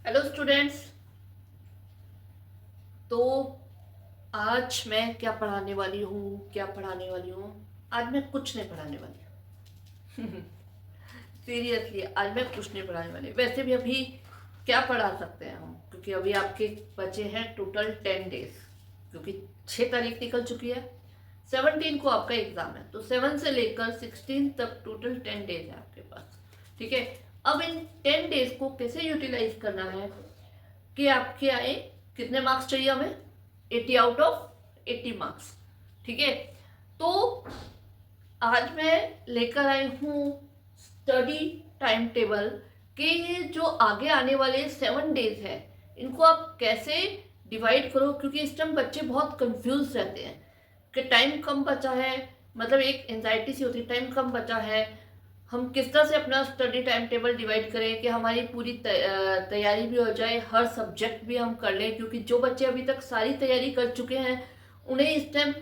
Hello students. तो आज मैं क्या पढ़ाने वाली हूँ। आज मैं कुछ नहीं पढ़ाने वाली हूँ। सीरियसली आज मैं कुछ नहीं पढ़ाने वाली। वैसे भी अभी क्या पढ़ा सकते हैं हम, क्योंकि अभी आपके बचे हैं टोटल 10 डेज, क्योंकि 6 तारीख निकल चुकी है। 17 को आपका एग्जाम है, तो 7 से लेकर 16 तक टोटल 10 डेज है आपके पास। ठीक है। अब इन 10 डेज को कैसे यूटिलाइज करना है कि आपके आए, कितने मार्क्स चाहिए हमें? 80 आउट ऑफ 80 मार्क्स। ठीक है। तो आज मैं लेकर आई हूँ स्टडी टाइम टेबल के ये जो आगे आने वाले 7 डेज है, इनको आप कैसे डिवाइड करो, क्योंकि इस टाइम बच्चे बहुत कंफ्यूज रहते हैं कि टाइम कम बचा है। मतलब एक एंजाइटी सी होती है, टाइम कम बचा है, हम किस तरह से अपना स्टडी टाइम टेबल डिवाइड करें कि हमारी पूरी तैयारी भी हो जाए, हर सब्जेक्ट भी हम कर लें। क्योंकि जो बच्चे अभी तक सारी तैयारी कर चुके हैं, उन्हें इस टाइम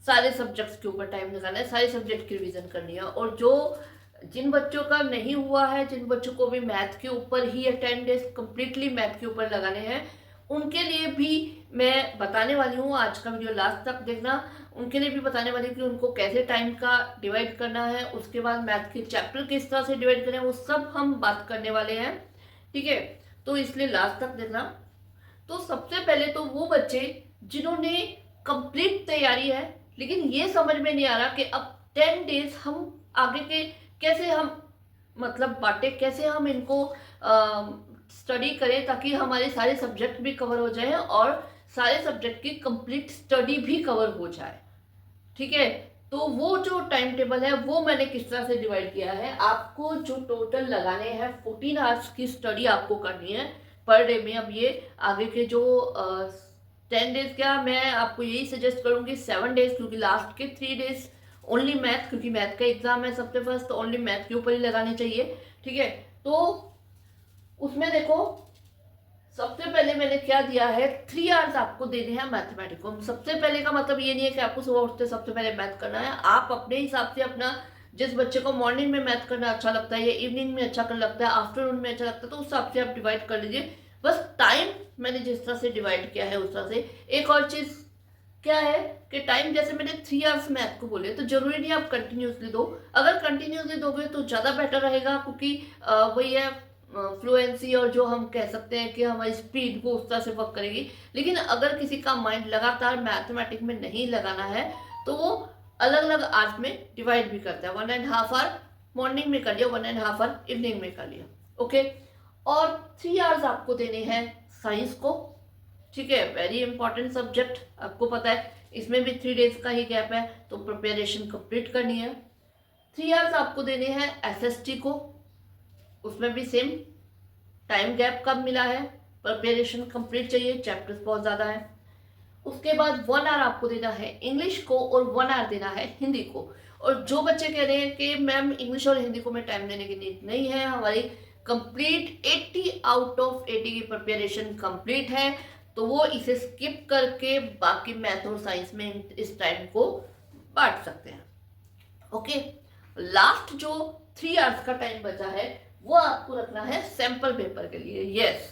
सारे सब्जेक्ट्स के ऊपर टाइम लगाना है, सारे सब्जेक्ट की रिवीजन करनी है। और जो जिन बच्चों का नहीं हुआ है, जिन बच्चों को भी मैथ के ऊपर ही 10 डेज कम्प्लीटली मैथ के ऊपर लगाने हैं, उनके लिए भी मैं बताने वाली हूँ। आज का वीडियो लास्ट तक देखना। उनके लिए भी बताने वाली हूँ कि उनको कैसे टाइम का डिवाइड करना है, उसके बाद मैथ के चैप्टर किस तरह से डिवाइड करें, वो सब हम बात करने वाले हैं। ठीक है। तो इसलिए लास्ट तक देखना। तो सबसे पहले तो वो बच्चे जिन्होंने कंप्लीट तैयारी है, लेकिन ये समझ में नहीं आ रहा कि अब 10 डेज हम आगे के कैसे हम मतलब बांटे, कैसे हम इनको स्टडी करें ताकि हमारे सारे सब्जेक्ट भी कवर हो जाए और सारे सब्जेक्ट की कंप्लीट स्टडी भी कवर हो जाए। ठीक है। तो वो जो टाइम टेबल है वो मैंने किस तरह से डिवाइड किया है, आपको जो टोटल लगाने हैं 14 आवर्स की स्टडी आपको करनी है पर डे में। अब ये आगे के जो 10 डेज, क्या मैं आपको यही सजेस्ट करूंगी 7 डेज, क्योंकि लास्ट के 3 डेज ओनली मैथ, क्योंकि मैथ का एग्जाम है सबसे फर्स्ट, तो ओनली मैथ के ऊपर ही लगाने चाहिए। ठीक है। तो उसमें देखो, सबसे पहले मैंने क्या दिया है, 3 आवर्स आपको देने हैं मैथमेटिक्स को। सबसे पहले का मतलब ये नहीं है कि आपको सुबह उठते सबसे पहले मैथ करना है। आप अपने हिसाब से अपना, जिस बच्चे को मॉर्निंग में मैथ करना अच्छा लगता है या इवनिंग में अच्छा कर लगता है, आफ्टरनून में अच्छा लगता है, तो उस हिसाब से आप डिवाइड कर लीजिए। बस टाइम मैंने जिस तरह से डिवाइड किया है उस तरह से। एक और चीज क्या है कि टाइम, जैसे मैंने 3 आवर्स मैथ को बोले, तो जरूरी नहीं आप कंटिन्यूसली दो। अगर कंटिन्यूसली दोगे तो ज्यादा बेटर रहेगा, क्योंकि वही है फ्लुएंसी, और जो हम कह सकते हैं कि हमारी स्पीड वो उस तरह से वर्क करेगी। लेकिन अगर किसी का माइंड लगातार मैथमेटिक्स में नहीं लगाना है, तो वो अलग अलग आवर्स में डिवाइड भी करता है। 1.5 आवर मॉर्निंग में कर लिया, 1.5 आवर इवनिंग में कर लिया। ओके। और 3 आवर्स आपको देने हैं साइंस को। ठीक है। वेरी इंपॉर्टेंट सब्जेक्ट, आपको पता है इसमें भी 3 डेज का ही गैप है, तो प्रिपरेशन कंप्लीट करनी है। 3 आवर्स आपको देने हैं एसएसटी को, उसमें भी सेम टाइम गैप कब मिला है, प्रिपरेशन कंप्लीट चाहिए, चैप्टर्स बहुत ज़्यादा है। उसके बाद 1 आवर आपको देना है इंग्लिश को और 1 आवर देना है हिंदी को। और जो बच्चे कह रहे हैं कि मैम इंग्लिश और हिंदी को मैं टाइम देने की नीड नहीं है, हमारी कंप्लीट 80 आउट ऑफ 80 की प्रिपरेशन कंप्लीट है, तो वो इसे स्किप करके बाकी मैथ और साइंस में इस टाइम को बांट सकते हैं। ओके। लास्ट जो 3 आवर्स का टाइम बचा है, वो आपको रखना है सैंपल पेपर के लिए। यस,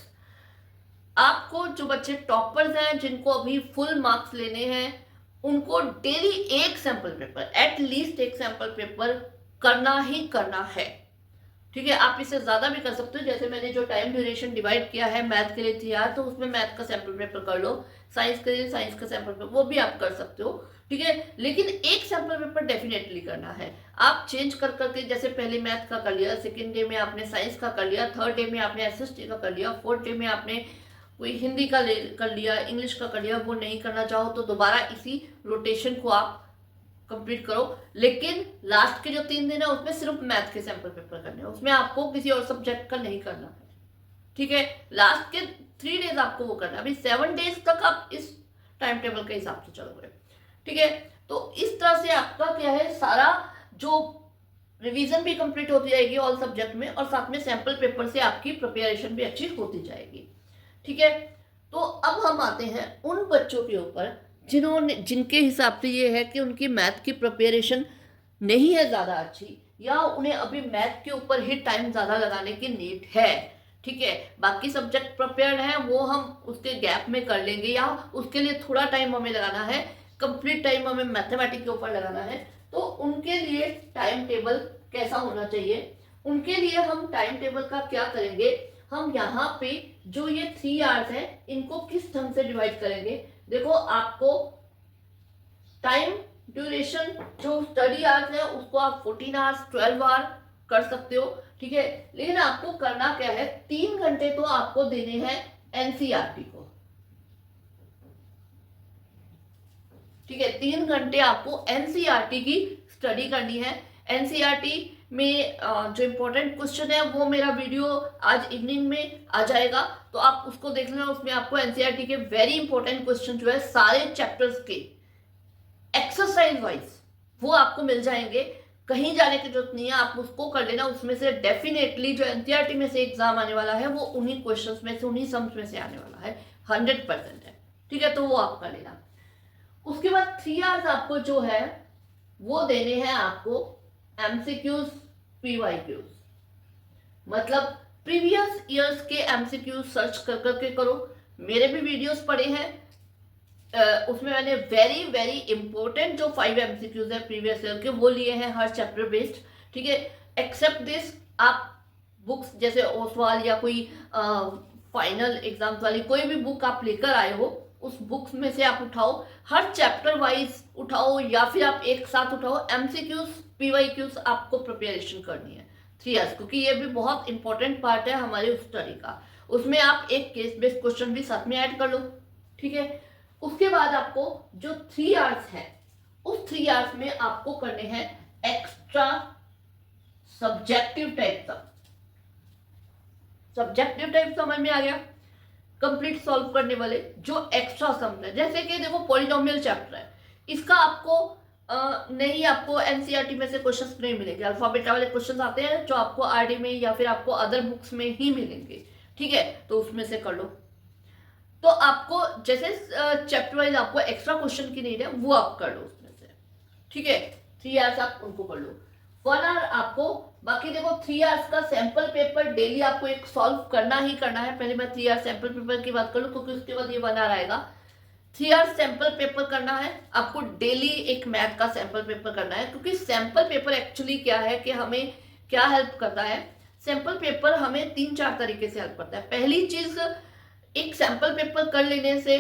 आपको जो बच्चे टॉपर्स हैं, जिनको अभी फुल मार्क्स लेने हैं, उनको डेली एक सैंपल पेपर, एटलीस्ट एक सैंपल पेपर करना ही करना है। ठीक है। आप इससे ज्यादा भी कर सकते हो, जैसे मैंने जो टाइम ड्यूरेशन डिवाइड किया है मैथ के लिए 3 आवर, तो उसमें मैथ का सैंपल पेपर कर लो, साइंस के लिए साइंस का सैंपल पेपर वो भी आप कर सकते हो। ठीक है। लेकिन एक सैंपल पेपर डेफिनेटली करना है। आप चेंज कर करके, जैसे पहले मैथ का कर लिया, सेकेंड डे में आपने साइंस का कर लिया, थर्ड डे में आपने एसएसटी का कर लिया, फोर्थ डे में आपने कोई हिंदी का कर लिया, इंग्लिश का कर लिया, वो नहीं करना चाहो तो दोबारा इसी रोटेशन को आप कंप्लीट करो। लेकिन लास्ट के जो 3 दिन है उसमें सिर्फ मैथ के सैंपल पेपर करने हैं, उसमें आपको किसी और सब्जेक्ट का नहीं करना है। ठीक है। लास्ट के 3 डेज आपको वो करना है। अभी 7 डेज तक आप इस टाइम टेबल के हिसाब से चलोगे। ठीक है। तो इस तरह से आपका क्या है, सारा जो रिवीजन भी कंप्लीट होती जाएगी ऑल सब्जेक्ट में, और साथ में सैंपल पेपर से आपकी प्रिपरेशन भी अच्छी होती जाएगी। ठीक है। तो अब हम आते हैं उन बच्चों के ऊपर जिन्होंने, जिनके हिसाब से ये है कि उनकी मैथ की प्रिपरेशन नहीं है ज़्यादा अच्छी, या उन्हें अभी मैथ के ऊपर ही टाइम ज़्यादा लगाने की नीड है। ठीक है। बाकी सब्जेक्ट प्रिपेयर्ड है वो हम उसके गैप में कर लेंगे, या उसके लिए थोड़ा टाइम हमें लगाना है, कंप्लीट टाइम हमें मैथमेटिक्स के ऊपर लगाना है। तो उनके लिए टाइम टेबल कैसा होना चाहिए, उनके लिए हम टाइम टेबल का क्या करेंगे, हम यहाँ पे जो ये 3 आवर्स है इनको किस ढंग से डिवाइड करेंगे। देखो आपको टाइम ड्यूरेशन जो स्टडी आवर्स है उसको आप 14 आवर्स 12 आवर कर सकते हो, ठीक है। लेकिन आपको करना क्या है, 3 घंटे तो आपको देने हैं एनसीईआरटी को, ठीक है। 3 घंटे आपको एनसीईआरटी की स्टडी करनी है। एनसीईआरटी में जो इम्पोर्टेंट क्वेश्चन है वो मेरा वीडियो आज इवनिंग में आ जाएगा, तो आप उसको देख लेना। उसमें आपको एनसीईआरटी के वेरी इंपॉर्टेंट क्वेश्चन जो है सारे चैप्टर्स के एक्सरसाइज वाइज वो आपको मिल जाएंगे, कहीं जाने की जरूरत नहीं है, आप उसको कर लेना। उसमें से डेफिनेटली जो एनसीईआरटी में से एग्जाम आने वाला है वो उन्हीं क्वेश्चंस में से, उन्हीं सम्स में से आने वाला है, 100% है, ठीक है। तो वो आप कर लेना। उसके बाद 3 आवर्स आपको जो है वो देने हैं आपको एमसीक्यूज पीवाईक्यूज, मतलब प्रीवियस ईयर्स के एमसीक्यूज सर्च कर करके करो। मेरे भी वीडियोस पड़े हैं, उसमें मैंने वेरी वेरी इंपॉर्टेंट जो 5 एमसीक्यूज है प्रीवियस ईयर के वो लिए हैं, हर चैप्टर बेस्ड, ठीक है। एक्सेप्ट दिस आप बुक्स जैसे ओसवाल या कोई फाइनल एग्जाम्स वाली कोई भी बुक आप लेकर आए हो, उस बुक्स में से आप उठाओ, हर चैप्टर वाइज उठाओ, या फिर आप एक साथ उठाओ। एमसीक्यूज पीवाईक्यूज आपको प्रिपरेशन करनी है 3 आवर्स, क्योंकि ये भी बहुत इंपॉर्टेंट पार्ट है हमारे स्टडी का। उसमें आप एक केस बेस्ड क्वेश्चन भी साथ में ऐड कर लो, ठीक है। उसके बाद आपको जो 3 आवर्स है उस 3 आवर्स में आपको करने हैं एक्स्ट्रा सब्जेक्टिव टाइप का। सब्जेक्टिव टाइप समझ में आ गया, कंप्लीट सॉल्व करने वाले जो एक्स्ट्रा सम है। जैसे कि देखो पॉलिनोमियल चैप्टर है, इसका आपको नहीं, आपको एनसीईआरटी में से क्वेश्चंस नहीं मिलेंगे। अल्फाबेटा वाले क्वेश्चंस आते हैं जो आपको आरडी में या फिर आपको अदर बुक्स में ही मिलेंगे, ठीक है। तो उसमें से कर लो। तो आपको जैसे चैप्टर वाइज आपको एक्स्ट्रा क्वेश्चन की नीड है वो आप कर लो उसमें से, ठीक है। 3 आवर्स आप उनको कर लो, 1 आवर आपको। बाकी देखो 3 आवर्स का सैंपल पेपर डेली आपको एक सॉल्व करना ही करना है। पहले मैं 3 आवर्स सैंपल पेपर की बात कर लूँ, क्योंकि उसके बाद ये 1 आवर आएगा। 3 आवर्स सैंपल पेपर करना है आपको डेली, एक मैथ का सैंपल पेपर करना है। क्योंकि सैंपल पेपर एक्चुअली क्या है कि हमें क्या हेल्प करता है, सैंपल पेपर हमें 3-4 तरीके से हेल्प करता है। पहली चीज, एक सैंपल पेपर कर लेने से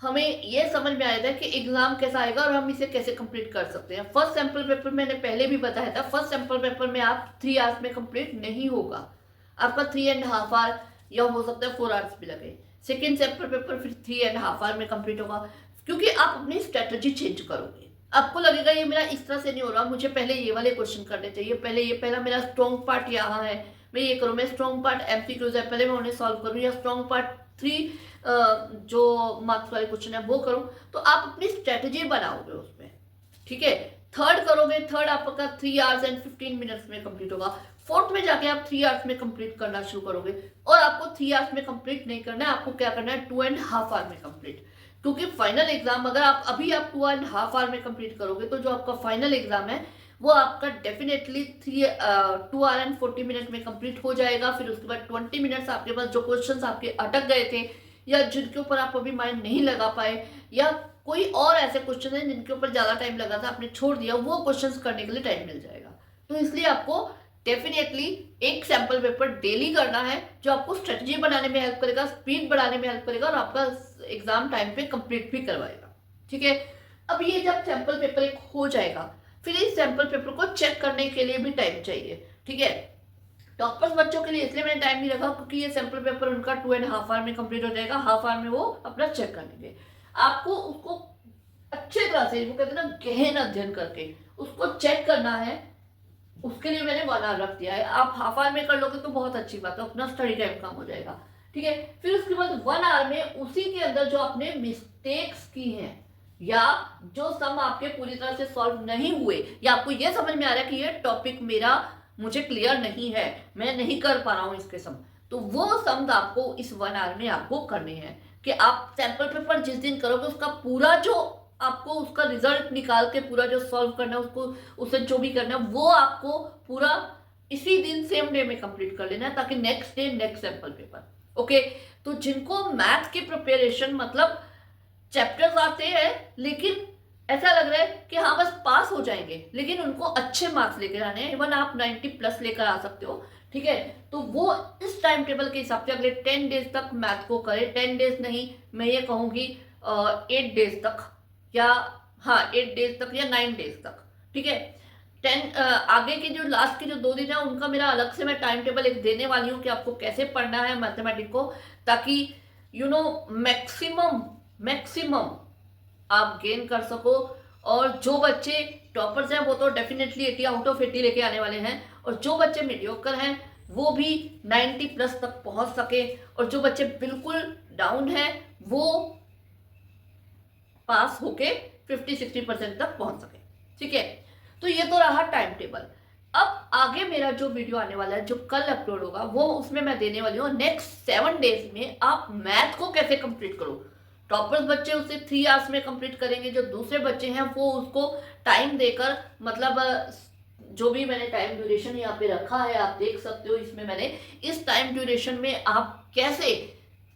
हमें यह समझ में आया था कि एग्जाम कैसा आएगा और हम इसे कैसे कंप्लीट कर सकते हैं। फर्स्ट सैंपल पेपर मैंने पहले भी बताया था, फर्स्ट सैंपल पेपर में आप 3 आवर्स में कंप्लीट नहीं होगा, आपका 3.5 आवर या हो सकता है 4 आवर्स भी लगे। सेकेंड सैंपल पेपर फिर 3.5 आवर में कंप्लीट होगा, क्योंकि आप अपनी स्ट्रेटजी चेंज करोगे। आपको लगेगा ये मेरा इस तरह से नहीं हो रहा, मुझे पहले ये वाले क्वेश्चन करने चाहिए, पहले ये, पहला मेरा स्ट्रॉन्ग पार्ट यहाँ है, मैं ये करूँ, मैं स्ट्रॉन्ग पार्ट एमसीक्यूज है पहले मैं उन्हें सॉल्व करूँ, या स्ट्रॉन्ग पार्ट 3 जो मार्क्स वाले क्वेश्चन है वो करूँ। तो आप अपनी स्ट्रेटजी बनाओगे उसमें, ठीक है। थर्ड करोगे, थर्ड आपका 3 आवर्स एंड 15 मिनट्स में कंप्लीट होगा। फोर्थ में जाके आप 3 आवर्स में कंप्लीट करना शुरू करोगे, और आपको 3 आवर्स में कंप्लीट नहीं करना है, आपको क्या करना है 2.5 आवर में कंप्लीट। क्योंकि फाइनल एग्जाम अगर आप अभी आप 2.5 आवर में कंप्लीट करोगे तो जो आपका फाइनल एग्जाम है वो आपका डेफिनेटली 2 आवर एंड 40 मिनट में कंप्लीट हो जाएगा। फिर उसके बाद 20 मिनट्स आपके पास जो क्वेश्चंस आपके अटक गए थे या जिनके ऊपर आप अभी माइंड नहीं लगा पाए, या कोई और ऐसे क्वेश्चन है जिनके ऊपर ज्यादा टाइम लगा था आपने छोड़ दिया, वो क्वेश्चंस करने के लिए टाइम मिल जाएगा। तो इसलिए आपको डेफिनेटली एक सैंपल पेपर डेली करना है जो आपको स्ट्रेटजी बनाने में हेल्प करेगा, स्पीड बढ़ाने में हेल्प करेगा और आपका एग्जाम टाइम पे कंप्लीट भी करवाएगा, ठीक है। अब ये जब सैंपल पेपर एक हो जाएगा, फिर इस सैंपल पेपर को चेक करने के लिए भी टाइम चाहिए, ठीक है। टॉपर्स बच्चों के लिए इसलिए मैंने टाइम नहीं रखा क्योंकि ये सैंपल पेपर उनका 2.5 आवर में कंप्लीट हो जाएगा, हाफ आवर में वो अपना चेक कर लेंगे। आपको उसको अच्छे तरह से, वो कहते हैं ना गहन अध्ययन करके उसको चेक करना है, उसके लिए मैंने 1 आवर रख दिया है। आप हाफ आवर में कर लोगे तो बहुत अच्छी बात है, अपना स्टडी टाइम कम हो जाएगा, ठीक है। फिर उसके बाद 1 आवर में उसी के अंदर जो आपने मिस्टेक्स की हैं या जो सम आपके पूरी तरह से सॉल्व नहीं हुए, या आपको ये समझ में आ रहा है कि ये टॉपिक मेरा मुझे क्लियर नहीं है, मैं नहीं कर पा रहा हूं इसके सम, तो वो सम आपको इस 1 आवर में आपको करने हैं। कि आप सैंपल पेपर जिस दिन करोगे उसका पूरा जो आपको उसका रिजल्ट निकाल के पूरा जो सॉल्व करना है उसको, उसे जो भी करना है वो आपको पूरा इसी दिन सेम सेम डे में कंप्लीट कर लेना है, ताकि next day next sample paper. Okay, तो जिनको मैथ की प्रिपरेशन मतलब चैप्टर्स आते हैं लेकिन ऐसा लग रहा है कि हाँ बस पास हो जाएंगे, लेकिन उनको अच्छे मार्क्स लेकर आने हैं, इवन आप 90+ लेकर आ सकते हो, ठीक है। तो वो इस टाइम टेबल के हिसाब से अगले 10 डेज तक मैथ को करें। 10 डेज नहीं, मैं ये कहूँगी 8 डेज तक, या हाँ 8 डेज तक या 9 डेज तक, ठीक है। 10 आगे के जो लास्ट के जो 2 दिन है उनका मेरा अलग से मैं टाइम टेबल एक देने वाली हूँ कि आपको कैसे पढ़ना है मैथमेटिक्स को, ताकि यू नो मैक्सिमम आप गेन कर सको। और जो बच्चे टॉपर्स हैं वो तो डेफिनेटली 80 आउट ऑफ 80 लेके आने वाले हैं, और जो बच्चे मीडियोकर हैं वो भी 90+ तक पहुंच सके, और जो बच्चे बिल्कुल डाउन हैं वो पास होके 50-60% तक पहुंच सके, ठीक है। तो ये तो रहा टाइम टेबल। अब आगे मेरा जो वीडियो आने वाला है जो कल अपलोड होगा, वो उसमें मैं देने वाली हूँ नेक्स्ट 7 डेज में आप मैथ को कैसे कंप्लीट करो। टॉपर्स बच्चे उसे 3 आवर्स में कंप्लीट करेंगे, जो दूसरे बच्चे हैं वो उसको टाइम देकर, मतलब जो भी मैंने टाइम ड्यूरेशन यहाँ पे रखा है आप देख सकते हो, इसमें मैंने इस टाइम ड्यूरेशन में आप कैसे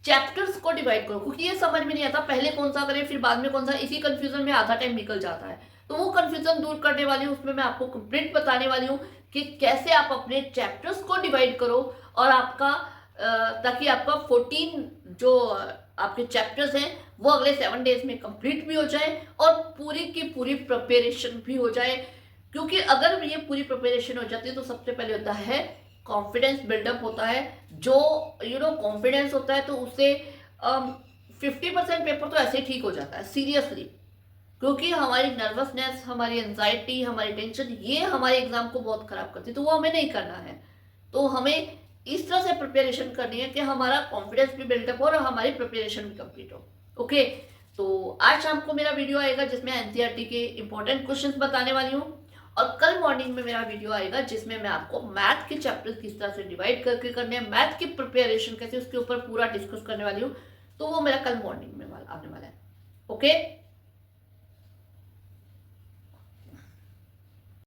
चैप्टर्स को डिवाइड करो, क्योंकि ये समझ में नहीं आता पहले कौन सा करें फिर बाद में कौन सा, इसी कंफ्यूजन में आधा टाइम निकल जाता है। तो वो कंफ्यूजन दूर करने वाली हूँ, उसमें मैं आपको कंप्लीट बताने वाली हूँ कि कैसे आप अपने चैप्टर्स को डिवाइड करो, और आपका ताकि आपका 14 जो आपके चैप्टर्स हैं वो अगले 7 डेज में कंप्लीट भी हो जाए, और पूरी की पूरी प्रिपरेशन भी हो जाए। क्योंकि अगर ये पूरी प्रिपरेशन हो जाती है तो सबसे पहले होता है कॉन्फिडेंस बिल्डअप होता है। जो कॉन्फिडेंस होता है तो उससे 50% पेपर तो ऐसे ही ठीक हो जाता है सीरियसली, क्योंकि हमारी नर्वसनेस, हमारी एंजाइटी, हमारी टेंशन, ये हमारे एग्जाम को बहुत खराब करती है, तो वो हमें नहीं करना है। तो हमें इस तरह से प्रिपरेशन करनी है कि हमारा कॉन्फिडेंस भी बिल्डअप हो और हमारी प्रिपरेशन भी कंप्लीट हो। ओके, तो आज शाम को मेरा वीडियो आएगा जिसमें एनसीईआरटी के इंपॉर्टेंट क्वेश्चंस बताने वाली हूँ, और कल मॉर्निंग में मेरा वीडियो आएगा जिसमें मैं आपको मैथ के चैप्टर्स किस तरह से डिवाइड करके करने हैं, मैथ की प्रिपरेशन कैसे, उसके ऊपर पूरा डिस्कस करने वाली हूँ। तो वो मेरा कल मॉर्निंग में आने वाला है। ओके।